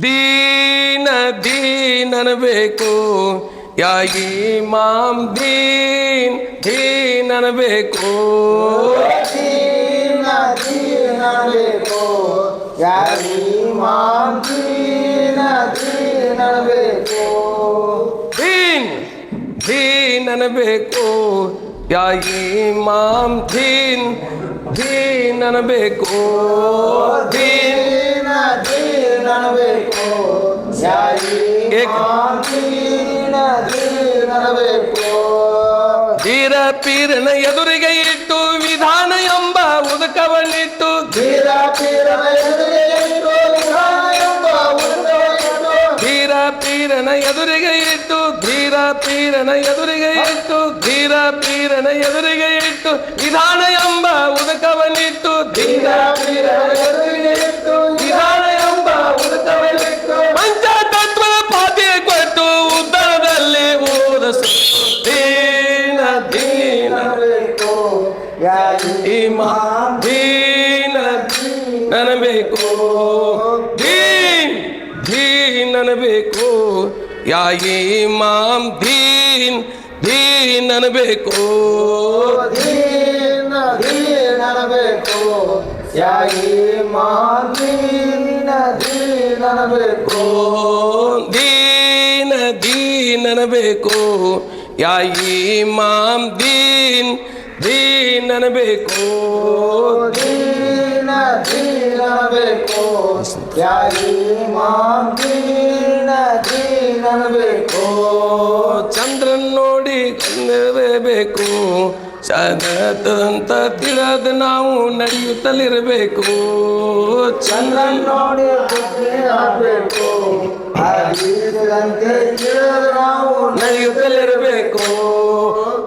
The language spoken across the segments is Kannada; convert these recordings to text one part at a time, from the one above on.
ದೀನ ದೀನ್ ಅನ್ನಬೇಕು ಯಾ ಇಮಾಮ್ ದೀನ್ ದೀನ್ ಅನ್ನಬೇಕು ದೀನ ದೀನ್ ಅನ್ನಬೇಕು ಯಾ ಇಮಾಮ್ ದೀನ ದೀನ್ ಅನ್ನಬೇಕು ದೀನ್ ದೀನ್ ಅನ್ನಬೇಕು ಯಾ ಇಮಾಮ್ ದೀನ್ ದೀನ್ ಅನ್ನಬೇಕು ದೀನ ದೀನ್ ಅನ್ನಬೇಕು ಯಾ ಇಮಾಮ್ ದೀನ ದೀನ್ ಅನ್ನಬೇಕು ಧೀರ ಪೀರನ ಎದುರಿಗೆ ಇಟ್ಟು ವಿಧಾನ ಎಂಬ ಉದಕವನ್ನಿಟ್ಟು ಧೀರ ಪೀರನ ಎದುರಿಗೆ ಇಟ್ಟು ವಿಧಾನ ಎಂಬ ಉದಕವನ್ನಿಟ್ಟು ಧೀರ ಪೀರನ ಎದುರಿಗೆ ಇಟ್ಟು ಧೀರ ಪೀರನ ಎದುರಿಗೆ ಇಟ್ಟು ಧೀರ ಪೀರನ ಎದುರಿಗೆ ಇಟ್ಟು ವಿಧಾನ ಎಂಬ ಉದಕವನ್ನಿಟ್ಟು ಧೀರ ಪೀರನ ಎದುರಿಗೆ ಇಟ್ಟು ವಿಧಾನ ಎಂಬ ಉದಕವನ್ನಿಟ್ಟು ಪಂಚತತ್ವದ ಪಾತಿ ಕೊಟ್ಟು ಉತ್ತರದಲ್ಲಿ ಓದಿಸು ದೀನ ದೀನ ಅನ್ನಬೇಕು ಯಾ ಇಮಾಮ್ ದೀನ ನನಬೇಕು ದೀನ್ ದೀನ್ ನನಬೇಕು ಯಾ ಇಮಾಮ್ ದೀನ್ ದೀನ್ ನನಬೇಕು ದೀನ ದೀನ್ ಅನ್ನಬೇಕು ಯಾ ಇಮಾಮ್ ದೀನ ದೀನ್ ಅನ್ನಬೇಕು ದೀನ ದೀನ್ ನನಬೇಕು ಯಾ ಇಮಾಮ್ ದೀನ್ ದೀನ್ ನನಬೇಕು ದೀನ ದೀನ್ ಅನ್ನಬೇಕು ಯಾ ಇಮಾಮ್ ದೀನ ದೀನ್ ಅನ್ನಬೇಕು ಚಂದ್ರನ್ ನೋಡಿ ಕಣ್ಣಬೇಕು ಸದತಂತ ತಿಳಿದ ನಾವು ನಡೆಯುತ್ತಲಿರಬೇಕು ಚಂದ್ರನ್ ನೋಡಿ ಬುದ್ಧಿ ಹಾಕಬೇಕು ಹರಿದಂತೆ ತಿಳಿದು ನಾವು ನಡೆಯುತ್ತಲಿರಬೇಕು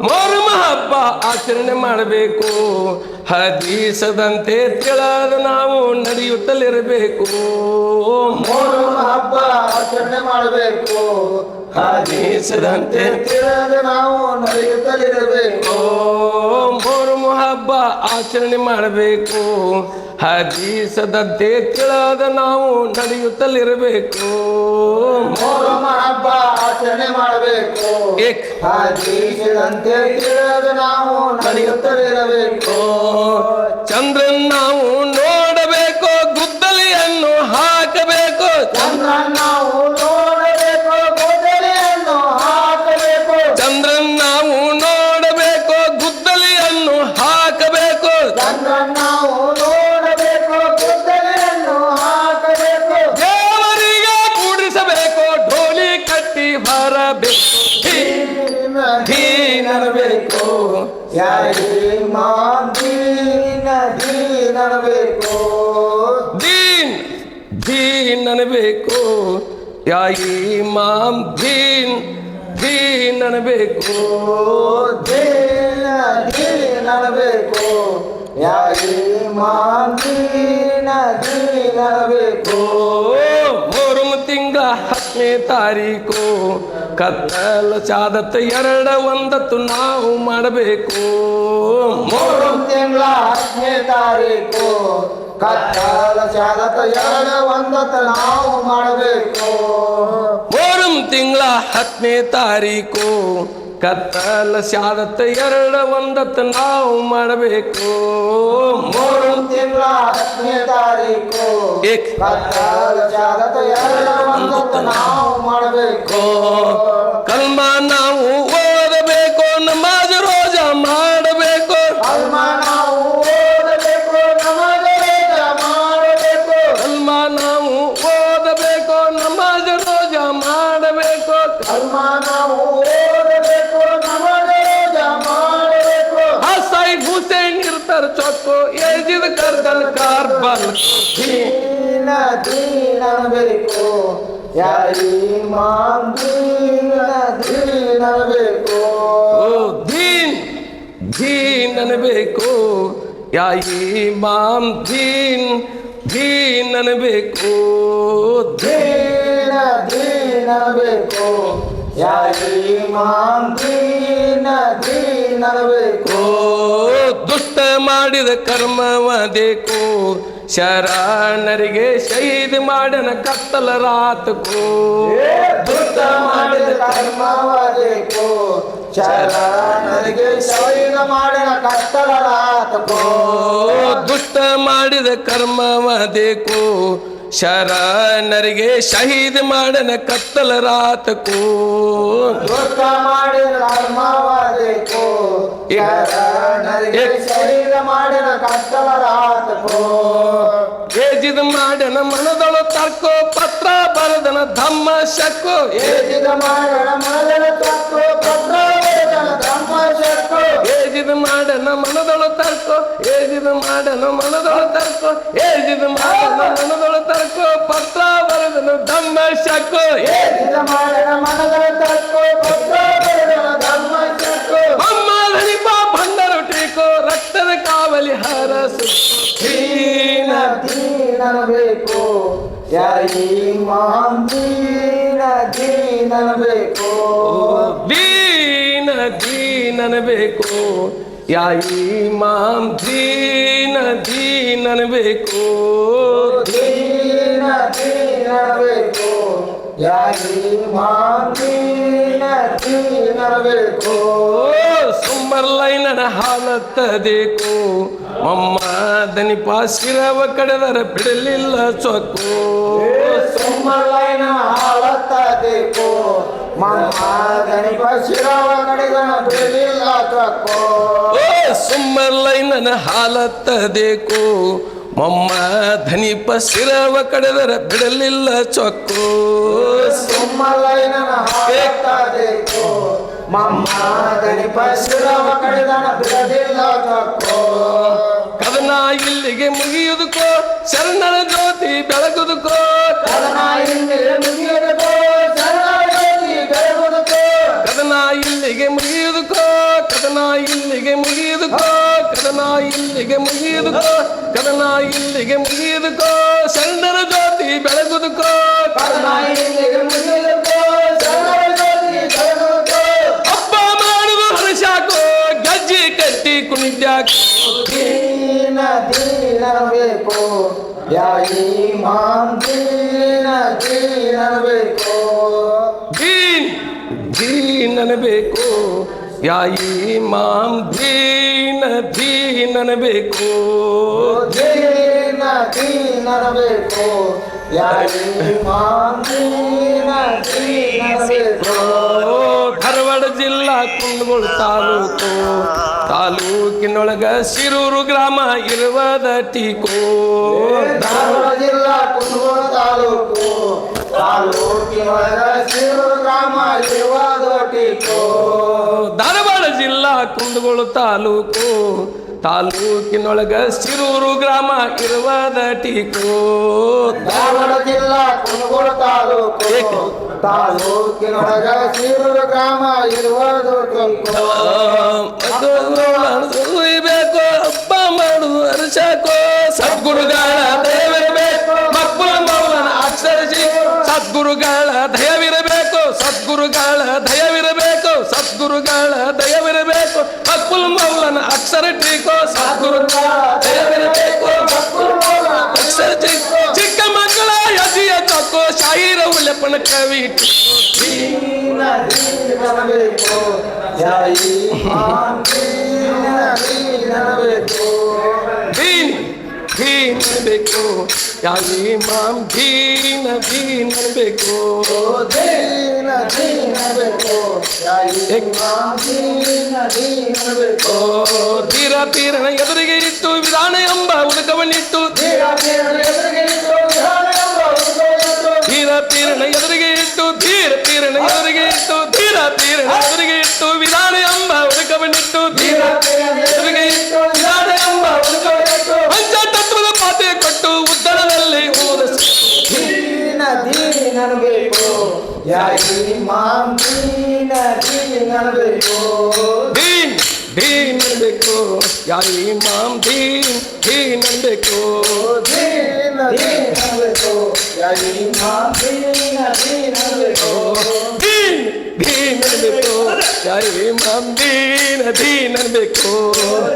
ಮೊಹರಂ ಹಬ್ಬ ಆಚರಣೆ ಮಾಡಬೇಕು ಹದೀಸದಂತೆ ತಿಳಿದ ನಾವು ನಡೆಯುತ್ತಲಿರಬೇಕು ಮೊಹರಂ ಹಬ್ಬ ಆಚರಣೆ ಮಾಡಬೇಕು ಹದೀಸದಂತೆ ತಿಳಿದು ನಾವು ನಡೆಯುತ್ತಲಿರಬೇಕು ಮೊಹರಂ ಹಬ್ಬ ಆಚರಣೆ ಮಾಡಬೇಕು ಹದೀಸದಂತೆ ತಿಳಿದ ನಾವು ನಡೆಯುತ್ತಲಿರಬೇಕು ಮೊಹರಂ ಹಬ್ಬ ಆಚರಣೆ ಮಾಡಬೇಕು ಏಕ್ ಹದೀಸದಂತೆ ತಿಳಿದು ನಾವು ನಡೆಯುತ್ತಲಿರಬೇಕು ಚಂದ್ರನ್ ನಾವು ನೋಡಬೇಕು ಗುದ್ದಲಿಯನ್ನು ಹಾಕಬೇಕು ಚಂದ್ರನ್ ನಾವು ನೋಡಬೇಕು ಗೋದಲಿಯನ್ನು ಹಾಕಬೇಕು ಚಂದ್ರನ್ ನಾವು ನೋಡಬೇಕು ಗುದ್ದಲಿಯನ್ನು ಹಾಕಬೇಕು ಚಂದ್ರನ್ ನಾವು ನೋಡಬೇಕು ಗೋದಲಿಯನ್ನು ಹಾಕಬೇಕು ದೇವರಿಗೆ ಕೂಡಿಸಬೇಕು ಢೋಲಿ ಕಟ್ಟಿ ಬರಬೇಕು ದೀನ ಅನ್ನಬೇಕು ಯಾ ಇಮಾಮ್ ದೀನ ದೀನ್ ಅನ್ನಬೇಕು ದೀನ್ ದೀನ್ ಅನ್ನಬೇಕು ಯಾ ಇಮಾಮ್ ದೀನ್ ದೀನ್ ಅನ್ನಬೇಕು ದೀನ ದೀನ್ ಅನ್ನಬೇಕು ಯಾ ಇಮಾಮ್ ದೀನ ದೀನ್ ಅನ್ನಬೇಕು ಮೊಹರಂ ತಿಂಗಳ 10ನೇ ತಾರೀಕು ಕತ್ತಲ ಚಾದತ್ 2 ಒಂದತ್ತು ನಾವು ಮಾಡಬೇಕು ಮೊಹರಂ ತಿಂಗಳ 10ನೇ ತಾರೀಕು ಕತ್ತಲ ಚಾದತ್ 2 ಒಂದತ್ತು ನಾವು ಮಾಡಬೇಕು ಮೊಹರಂ ತಿಂಗಳ 10ನೇ ತಾರೀಕು ಕತ್ತಲ ಚಾದತ್ 2 ಒಂದತ್ತು ನಾವು ಮಾಡಬೇಕು ಮೊಹರಂ ತಿಂಗಳ 10ನೇ ತಾರೀಕು ಏಕ್ ಕತ್ತಲ ಚಾದತ್ 2 ಒಂದತ್ತು ನಾವು ಮಾಡಬೇಕು ಕಲ್ಮ ನಾವು ಓದಬೇಕು ನಮಾಜ್ ರೋಜಾ ಮಾಡಬೇಕು ಕಲ್ಮ ನಾವು ಓದಬೇಕು ನಮಾಜ್ ರೋಜಾ ಮಾಡಬೇಕು ಕಲ್ಮ ನಾವು ಓದಬೇಕು ನಮಾಜ್ ರೋಜಾ ಮಾಡಬೇಕು ಕಲ್ಮ ನಾವು ಓದಬೇಕು ನಮಾಜ್ ರೋಜಾ ಮಾಡಬೇಕು ಹಸೈನ್ ಹುಸೇನ್ ಇರ್ತಾರ ಚೊಕ್ಕು ಯಜೀದ್ ಕರ್ದನ್ ಕಾರ್ಬಲ್ ದೀನ ದೀನ್ ಅನ್ನಬೇಕು ಯಾ ಇಮಾಮ್ ದೀನ ದೀನ್ ಅನ್ನಬೇಕು ದೀನ್ ದೀನ್ ಅನ್ನಬೇಕು ಯಾ ಇಮಾಮ್ ದೀನ್ ದೀನ್ ಅನ್ನಬೇಕು ದೀನ ದೀನ್ ಅನ್ನಬೇಕು ಯಾ ಇಮಾಮ್ ದೀನ ದೀನ್ ಅನ್ನಬೇಕು ದುಷ್ಟ ಮಾಡಿದ ಕರ್ಮವದೇಕು ಶರಣರಿಗೆ ಶಹೀದ್ ಮಾಡನ ಕತ್ತಲ ರಾತಕೋ ದುಷ್ಟ ಮಾಡಿದ ಕರ್ಮವದೇಕೋ ಶರಣರಿಗೆ ಶಹೀದ ಮಾಡಿದ ಕತ್ತಲ ರಾತಕೋ ದುಷ್ಟ ಮಾಡಿದ ಕರ್ಮವದೇಕೋ ಶರಣರಿಗೆ ಶಹೀದ್ ಮಾಡನ ಕತ್ತಲ ರಾತಕೋ ದುಷ್ಟ ಮಾಡಿದ ಕರ್ಮವದೇಕೋ ಶರಣರಿಗೆ ಶಹೀದ ಮಾಡಿದ ಕತ್ತಲ ರಾತಕೋ ಏಜಿದ ಮಾಡನ ಮನದೊಳು ತರ್ಕೋ ಪತ್ರ ಬರದನ ಧಮ್ಮ ಶಕ್ಕೋ ಏಜಿದ ಮಾಡನ ಮನದೊಳ ತಕ್ಕೋ ಪತ್ರ ಬರದನ ಧಮ್ಮ ಶಕ್ಕೋ ಏಜಿದ ಮಾಡನ ಮನದೊಳು ತರ್ಕೋ ಏಜಿದ ಮಾಡನ ಮನದೊಳು ತರ್ಕೋ ಏಜಿದ ಮಾಡನ ಮನದೊಳು ತರ್ಕೋ ಪತ್ರ ಬರದನ ಧಮ್ಮ ಶಕ್ಕೋ ಏಜಿದ ಮಾಡನ ಮನದೊಳ ತಕ್ಕೋ ಪತ್ರ ಬರದನ ಧಮ್ಮ ಶಕ್ಕೋ ಅಮ್ಮ ಧನಿಪ ಭಂಡರು ಟೀಕೋ ರಕ್ತದ ಕಾವಲಿ ಹರಸು ದೀನ ದೀನಬೇಕು ಯಾಯಿ ಮಾಂ ದೀನ ದೀನಬೇಕು ದೀನ ದೀನನಬೇಕು ಯಾಯಿ ಮಾಂ ದೀನ ದೀನನಬೇಕು ದೀನ ದೀನಬೇಕು ಯಾಯಿ ಮಾಂ ದೀನ ದೀನಬೇಕು ಸುಮ್ಮರ್ಲೈನನ ಹಾಲತ್ತದೇಕೋ ಮಮ್ಮ ದನಿಪ ಶಿರವ ಕಡೆದರ ಬಿಡಲಿಲ್ಲ ಚೊಕ್ಕು ಸುಮ್ಮಲೈನ ಹಾಲತ್ತದೇಕೋ ಮಮ್ಮ ದನಿಪ ಶಿರವ ಕಡೆದನ ಬಿಡಲಿಲ್ಲ ಚೊಕ್ಕೋ ಸುಮ್ಮರ್ಲೈನನ ಹಾಲತ್ತದೇಕೋ ಮಮ್ಮ ಧನಿಪ ಶಿರವ ಕಡೆದರ ಬಿಡಲಿಲ್ಲ ಚೊಕ್ಕು ಸುಮ್ಮಲೈನ ಹಾಲತ್ತದೇಕೋ ಮಮ್ಮ ದನಿಪ ಶಿರವ ಕಡೆದನ ಬಿಡಲಿಲ್ಲ ಚೊಕ್ಕೋ ಕದನ ಇಲ್ಲಿಗೆ ಮುಗಿಯುವುದಕ್ಕೋ ಶರಣರ ಜ್ಯೋತಿ ಬೆಳಗುದಕ್ಕೋ ಕದನ ಇಲ್ಲಿಗೆ ಮುಗಿಯುವುದಕ್ಕೋ ಶರಣರ ಜ್ಯೋತಿ ಬೆಳಗುವುದಕ್ಕೋ ಕದನ ಇಲ್ಲಿಗೆ ಮುಗಿಯುವುದಕ್ಕೋ ಕದನ ಇಲ್ಲಿಗೆ ಮುಗಿಯುವುದಕ್ಕೋ ಕದನ ಇಲ್ಲಿಗೆ ಮುಗಿಯುವುದಕ್ಕೋ ಕದನ ಇಲ್ಲಿಗೆ ಮುಗಿಯುವುದಕ್ಕೋ ಶರಣರ ಜ್ಯೋತಿ ಬೆಳಗುದಕ್ಕೋ ಕದನ ಇಲ್ಲಿಗೆ ಮುಗಿಯುವುದಕ್ಕೋ ಶರಣರ ಜ್ಯೋತಿ ಬೆಳಗುವುದಕ್ಕೋ ಹಬ್ಬ ಮಾಡುವ ಹರ್ಷಾಕೋ ಗಜ್ಜಿ ಕಟ್ಟಿ ಕುಣಿದ್ಯಾಕೋ ದೀನ ದೀನಬೇಕು ಯಾಯಿ ಮಾಂ ದೀನ ದೀನಬೇಕು ದೀನ್ ದೀನನಬೇಕು ಯಾಯಿ ಮಾಂ ದೀನ ದೀನನಬೇಕು ದೀನ ದೀನಬೇಕು ಯಾಯಿ ಮಾಂ ದೀನ ದೀನಬೇಕು ಧಾರವಾಡ ಜಿಲ್ಲಾ ಕುಂದಗೋಳ ತಾಲೂಕಿನೊಳಗ ಶಿರೂರು ಗ್ರಾಮ ಇರುವದ ಟೀಕೋ ಧಾರವಾಡ ಜಿಲ್ಲಾ ಕುಂದಗೋಳ ತಾಲೂಕಿನೊಳಗ ಶಿರೂರು ಗ್ರಾಮ ಇರುವುದು ಟೀಕೋ ಧಾರವಾಡ ಜಿಲ್ಲಾ ಕುಂದಗೋಳ ತಾಲೂಕಿನೊಳಗ ಶಿರೂರು ಗ್ರಾಮ ಇರುವದ ಟೀಕೋ ಧಾರವಾಡ ಜಿಲ್ಲಾ ಕುಂದಗೋಳ ತಾಲೂಕಿನೊಳಗ ಶಿರೂರು ಗ್ರಾಮ ಇರುವುದು ಟೀಕೋ ಬೇಕು ಹಬ್ಬ ಮಾಡುದು ಹರ್ಷಕೋ ಸದ್ಗುರುಗಳ ದಯವಿರಬೇಕು ಮಕ್ಕಳ ಮೌಲನ ಅಕ್ಷರಿಸಿ ಸದ್ಗುರುಗಳ ದಯವಿರಬೇಕು ಸದ್ಗುರುಗಳ ದಯವಿರಬೇಕು ಸದ್ಗುರುಗಳ ದಯವಿರಬೇಕು ಮಕ್ಕಳ ಮೌಲನ ಅಕ್ಷರ ಟೀಕೋ ಸದ್ಗುರುಗಳ ದಯವಿರಬೇಕು ಮಕ್ಕಳ ಮೌಲನ ಅಕ್ಷರ ಟೀಕೋ ಚಿಕ್ಕ ಮಕ್ಕಳ ಯಜಿಯ ಚೊಕ್ಕೋ ಶಾಹಿರ ಉಲೆಪನ ಕವಿ ದೀನ ದೀನಬೇಕು ಯಾಯಿ ಮಾಂ ದೀನ ದೀನಬೇಕು ದೀನ್ ದೀನಬೇಕು ಯಾಯಿ ಮಾಂ ದೀನ ದೀನಬೇಕು ದೀನ ದೀನಬೇಕು ಯಾಯಿ ಮಾಂ ದೀನ ದೀನಬೇಕು ತೀರ ತೀರನ ಎದುರಿಗೆ ಇಟ್ಟು ವಿಧಾನ ಎಂಬ ಉದಕವನ್ನಿಟ್ಟು ತೀರ ತೀರನ ಎದುರಿಗೆ ಇಟ್ಟು ವಿಧಾನ ಎಂಬ ಉದಕವನ್ನಿಟ್ಟು ತೀರ ತೀರನ ಎದುರಿಗೆ ಇಟ್ಟು ತೀರ ತೀರನ ಎದುರಿಗೆ ಇಟ್ಟು ತೀರ ತೀರನ ಎದುರಿಗೆ ಇಟ್ಟು ವಿಧಾನ ಎಂಬ ಉದಕವನ್ನಿಟ್ಟು ತೀರ ಎದುರಿಗೆ ಇಟ್ಟು ವಿಧಾನ ಎಂಬ ಉದಕವನ್ನಿಟ್ಟು ಪಂಚತತ್ವದ ಪಾತೆ ಕೊಟ್ಟು ಉತ್ತರದಲ್ಲಿ ದೀನ ದೀನಬೇಕು ಯಾಯಿ ಮಾಂ ದೀನ ದೀನಬೇಕು ದೀನ್ ದೀನಬೇಕು ಯಾಯಿ ಮಾಂ ದೀನಬೇಕು ದೀನ ದೀನಬೇಕು ಯಾಯಿ ಮಾಂ ದೀನ ದೀನಬೇಕು ದೀನಬೇಕು ಯಾ ಇಮಾಮ್ ದೀನ ದೀನ್ ಅನ್ಬೇಕು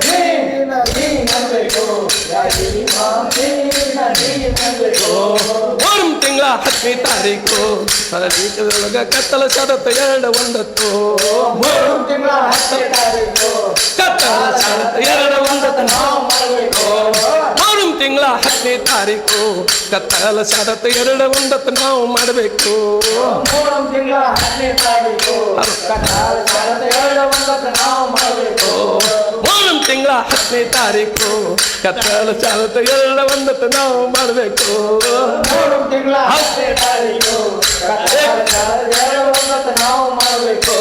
ದೀನ ದೀನ ಅನ್ಬೇಕು ಯಾ ಇಮಾಮ್ ದೀನ ದೀನ ಅನ್ಬೇಕು ಮೊಹರಂ ತಿಂಗಳ 10ನೇ ತಾರೀಕು ಒಳಗ ಕತ್ತಲ ಶರತ್ತು 2 ಮೊಹರಂ ತಿಂಗಳ 10ನೇ ತಾರೀಕು ಕತ್ತಲ ಶರತ್ತು 2 ನಾವು ಮಾಡಬೇಕು ಮೊಹರಂ ತಿಂಗಳ 10ನೇ ತಾರೀಕು ಕತ್ತಲ ಶರತ್ತು 2 ನಾವು ಮಾಡಬೇಕು ಮೊಹರಂ ತಿಂಗಳ 10ನೇ ತಾರೀಕು ಕತ್ತಲ ಶರತ್ತು 2 ನಾವು ಮಾಡಬೇಕು ಮೊಹರಂ ತಿಂಗಳ 10ನೇ ತಾರೀಕು ಕತ್ತಲ ಶರತ್ತು 2 ನಾವು ಮಾಡಬೇಕು ಮೊಹರಂ ತಿಂಗಳ 10ನೇ ತಾರೀಕು ಕತ್ತಲ ಶರತ್ತು 2 ನಾವು ಮಾಡಬೇಕು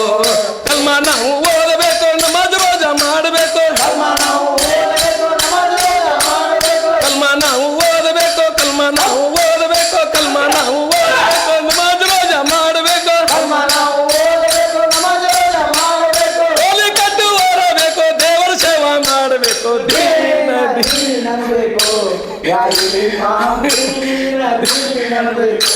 ಕಲ್ಮ ನಾವು ಓದಬೇಕು ನಮಾಜ್ ರೋಜಾ ಮಾಡಬೇಕು ಕಲ್ಮ ನಾವು ಓದಬೇಕು ನಮಾಜ್ ರೋಜಾ ಮಾಡಬೇಕು ಕಲ್ಮ ನಾವು ಓದಬೇಕು ಕಲ್ಮ ನಾವು ಓದಬೇಕು ಕಲ್ಮ ನಾವು ಓದಬೇಕು ನಮಾಜ್ ರೋಜಾ ಮಾಡಬೇಕು ಕಲ್ಮ ನಾವು ಓದಬೇಕು ನಮಾಜ್ ರೋಜಾ ಮಾಡಬೇಕು ಹೋಲಿ ಕಟ್ಟು ಓದಬೇಕು ದೇವರ ಸೇವಾ ಮಾಡಬೇಕು ದೀನ ದೀನ ಅನ್ಬೇಕು ಯಾ ಇಮಾಮ್ ದೀನ ದೀನ ಅನ್ಬೇಕು